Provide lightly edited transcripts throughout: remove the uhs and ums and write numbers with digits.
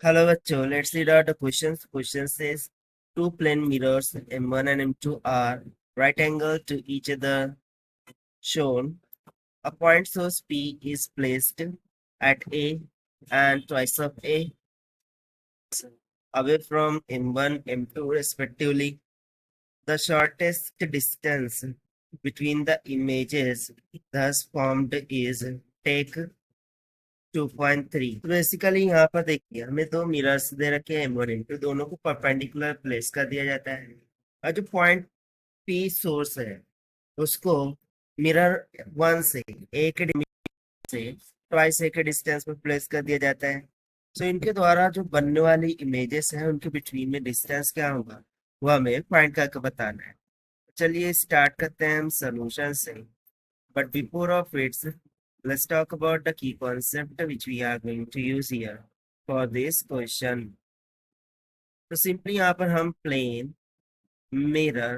Hello bachcho, let's read out the questions. Question says two plane mirrors M1 and M2 are right angle to each other shown. A point source P is placed at A and twice of A away from M1, M2 respectively. The shortest distance between the images thus formed is take 2.3। तो basically यहाँ पर देखिए हमें दो mirrors दे रखे हैं M1 M2, दोनों को परपेंडिकुलर प्लेस कर दिया जाता है और जो पॉइंट P सोर्स है उसको मिरर 1 से एक से ट्वाइस ए के डिस्टेंस पर प्लेस कर दिया जाता है। सो इनके द्वारा जो बनने वाली इमेजेस हैं उनके बिटवीन में डिस्टेंस क्या होगा वो हमें फाइंड करके बताना है। चलिए स्टार्ट करते हैं हम सोल्यूशन से, but before of its let's talk about the key concept which we are going to use here for this question। तो सिंपली यहाँ पर हम प्लेन मिरर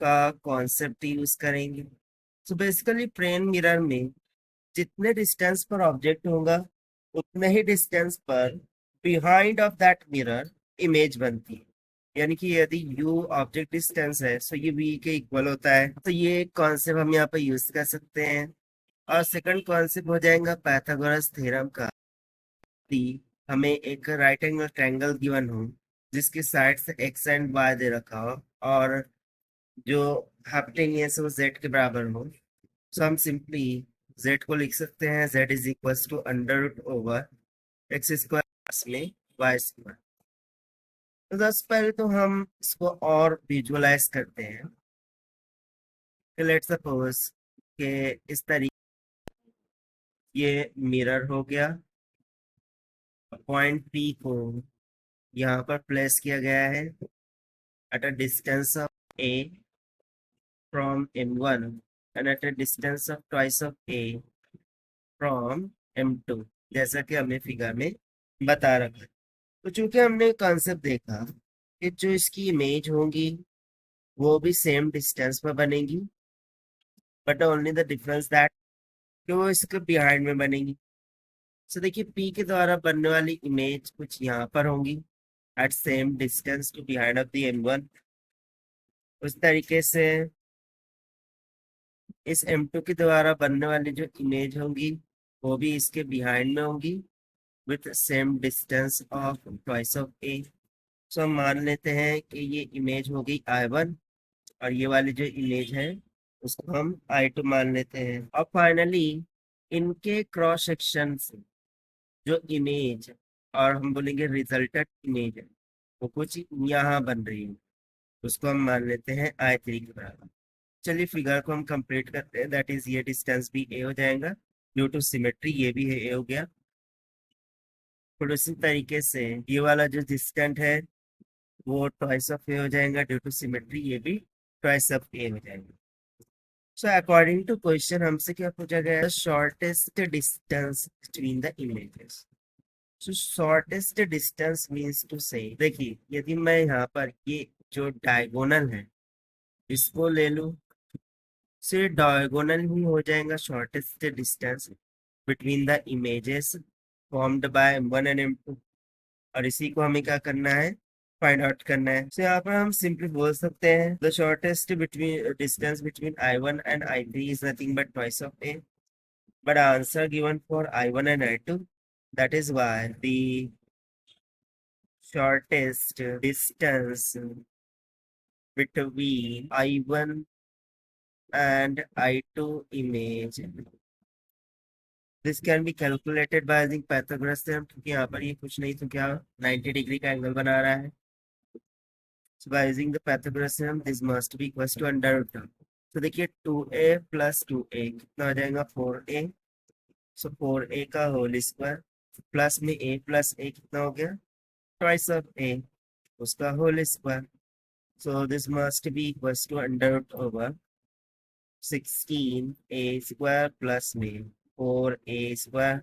का कॉन्सेप्ट यूज करेंगे। सो बेसिकली प्लेन मिरर में जितने डिस्टेंस पर ऑब्जेक्ट होगा उतने ही डिस्टेंस पर behind of that mirror image बनती है। यानी कि यदि u ऑब्जेक्ट डिस्टेंस है सो ये v के इक्वल होता है। तो ये कॉन्सेप्ट हम यहाँ पर यूज कर सकते हैं। और सेकंड कॉन्सेप्ट हो जाएगा पाइथागोरस थ्योरम का। यदि हमें एक राइट एंगल ट्रायंगल गिवन हो जिसके साइड से x एंड y दे रखा हो और जो हाइपोटेन्यूस है वो z के बराबर हो, तो हम सिंपली z को लिख सकते हैं z is equal to under root over X square plus में वाई स्क्वायर। तो सबसे पहले तो हम इसको और विजुअलाइज करते हैं। लेट्स सपोज कि इस तरीके ये मिरर हो गया, पॉइंट P को यहाँ पर प्लेस किया गया है at a distance of A from M1 and at a distance of twice of A from M2, जैसा कि हमें फिगर में बता रखा है। तो चूंकि हमने कॉन्सेप्ट देखा कि जो इसकी इमेज होंगी वो भी सेम डिस्टेंस पर बनेगी, but only the difference that कि वो इसके बिहाइंड में बनेगी। सो देखिए P के द्वारा बनने वाली इमेज कुछ यहाँ पर होंगी at same distance to behind of the M1। उस तरीके से इस M2 के द्वारा बनने वाली जो इमेज होंगी वो भी इसके बिहाइंड में होंगी with same distance of twice of A। सो हम मान लेते हैं कि ये इमेज हो गई I1 और ये वाली जो इमेज है उसको हम I2 मान लेते हैं। और फाइनली इनके क्रॉस सेक्शन से जो इमेज और हम बोलेंगे रिजल्टेड इमेज है वो कुछ यहाँ बन रही है, उसको हम मान लेते हैं I3 के बराबर। चलिए फिगर को हम कंप्लीट करते हैं। दैट इज ये डिस्टेंस भी ए हो जाएगा ड्यू टू सिमेट्री, ये भी है ए हो गया। फिर उसी तरीके से ये वाला जो डिस्टेंस है वो ट्वाइस ऑफ ए हो जाएगा ड्यू टू सिमेट्री, ये भी ट्वाइस ऑफ ए हो जाएगा। सो अकॉर्डिंग टू क्वेश्चन हमसे क्या पूछा गया है, shortest distance between the images. So shortest distance means to say, देखिए यदि मैं यहाँ पर ये जो डायगोनल है इसको ले लूं, से डायगोनल ही हो जाएगा shortest distance between the images formed by M1 and M2। और इसी को हमें क्या करना है, फाइंड आउट करना है। तो यहाँ पर हम सिंपली बोल सकते हैं the shortest between distance between I1 and I3 is nothing but twice of A, but answer given for I1 and I2, that is why the shortest distance between I1 and I2 image this can be calculated by using Pythagoras theorem, क्योंकि यहाँ पर ये कुछ नहीं तो क्या 90 degree का angle बना रहा है। So by using the Pythagoras theorem this must be equals to under root. तो देखिए 2a प्लस 2a कितना हो जाएगा 4a। सो 4a का होल स्क्वायर प्लस में a प्लस a कितना हो गया ट्वाइस ऑफ a उसका whole square. So this must be equals to under root over 16a square plus में 4a स्क्वायर।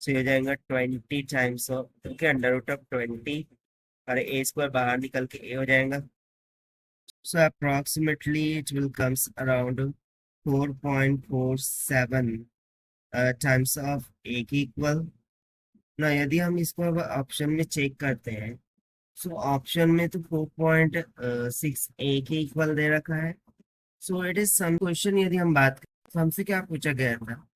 सो हो जाएगा 20 times of okay under root of 20 और a square बाहर निकल के a हो जाएगा। So approximately it will comes around 4.47 times of a की इक्वल ना यदि हम इसको अब ऑप्शन में चेक करते हैं, सो ऑप्शन में तो 4.6 ए के इक्वल दे रखा है। So it is some question, यदि हम बात करें तो हमसे क्या पूछा गया था,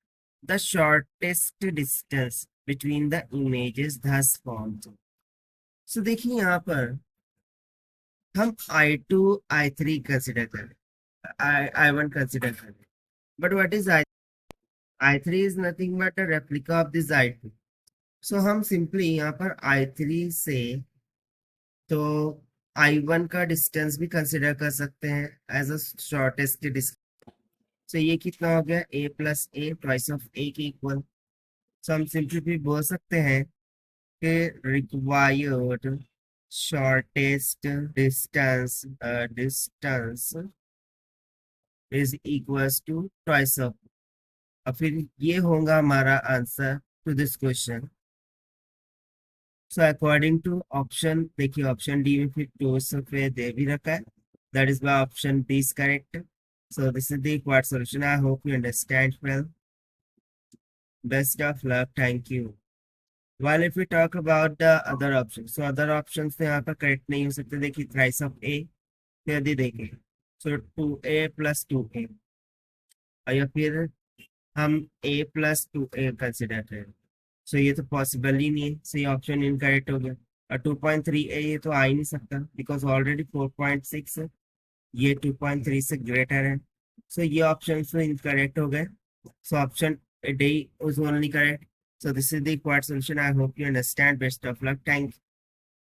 the shortest distance between the images thus formed। सो देखिए यहाँ पर हम I2 I3 कंसिडर करें, I1 कंसिडर करें, but what is I3 is nothing but a replica of this I2। सो हम सिंपली यहाँ पर I3 से तो I1 का डिस्टेंस भी कंसिडर कर सकते हैं as a shortest distance. So ये कितना हो गया, a plus a twice of a के इक्वल। सो हम सिंपली भी बोल सकते हैं कि required shortest distance is equals to twice of. और फिर ये होगा हमारा answer to this question. So according to option, देखिए ऑप्शन डी में फिर ट्वाइस ऑफ ए दे भी रखा है, that is why option D is correct. So this is the required solution. I hope you understand well. Best of luck. Thank you. While if we talk about the other options, so other options तो यहाँ पर correct नहीं हो सकते। देखिए thrice of a, यदि देखें so 2a plus 2a, और या फिर हम a plus 2a कंसिडर करें, सो ये तो पॉसिबल ही नहीं है, सो ये ऑप्शन इनकरेक्ट हो गया। और 2.3a ये तो आ ही नहीं सकता बिकॉज ऑलरेडी 4.6 है, ये 2.3 से ग्रेटर है। सो ये ऑप्शन तो इनकरेक्ट हो गए। So option D is only correct. So this is the required solution. I hope you understand. Best of luck. Thank you.